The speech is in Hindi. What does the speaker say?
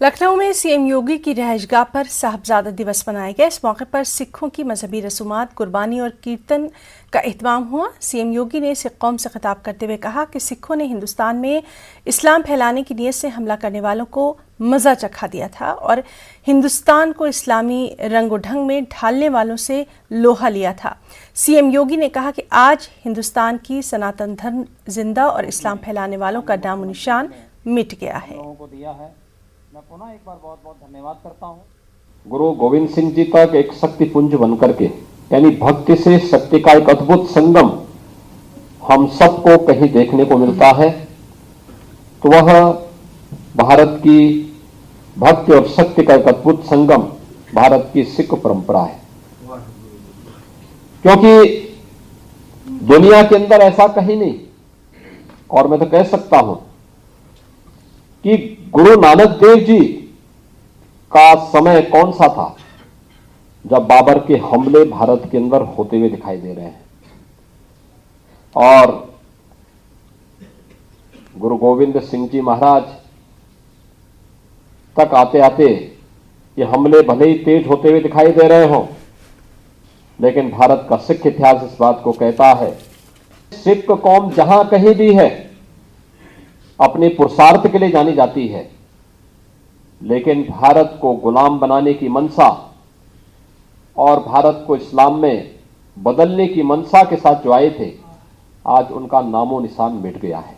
लखनऊ में सीएम योगी की रिहाइशगाह पर साहबजादा दिवस मनाया गया। इस मौके पर सिखों की मजहबी रसूमात, कुर्बानी और कीर्तन का एहतमाम हुआ। सीएम योगी ने सिख कौम से खिताब करते हुए कहा कि सिखों ने हिंदुस्तान में इस्लाम फैलाने की नीयत से हमला करने वालों को मज़ा चखा दिया था और हिंदुस्तान को इस्लामी रंग ढंग में ढालने वालों से लोहा लिया था। सीएम योगी ने कहा कि आज हिंदुस्तान की सनातन धर्म जिंदा और इस्लाम फैलाने वालों का नामो निशान मिट गया है। मैं पुनः एक बार बहुत बहुत धन्यवाद करता हूं। गुरु गोविंद सिंह जी तक एक शक्ति पुंज बनकर के, यानी भक्ति से शक्ति का एक अद्भुत संगम हम सबको कहीं देखने को मिलता है, तो वह भारत की भक्ति और शक्ति का एक अद्भुत संगम भारत की सिख परंपरा है। क्योंकि दुनिया के अंदर ऐसा कहीं नहीं, और मैं तो कह सकता हूं कि गुरु नानक देव जी का समय कौन सा था जब बाबर के हमले भारत के अंदर होते हुए दिखाई दे रहे हैं, और गुरु गोविंद सिंह जी महाराज तक आते आते ये हमले भले ही तेज होते हुए दिखाई दे रहे हों, लेकिन भारत का सिख इतिहास इस बात को कहता है, सिख कौम जहां कहीं भी है अपने पुरुषार्थ के लिए जानी जाती है, लेकिन भारत को गुलाम बनाने की मंशा और भारत को इस्लाम में बदलने की मंशा के साथ जो आए थे, आज उनका नामो निशान मिट गया है।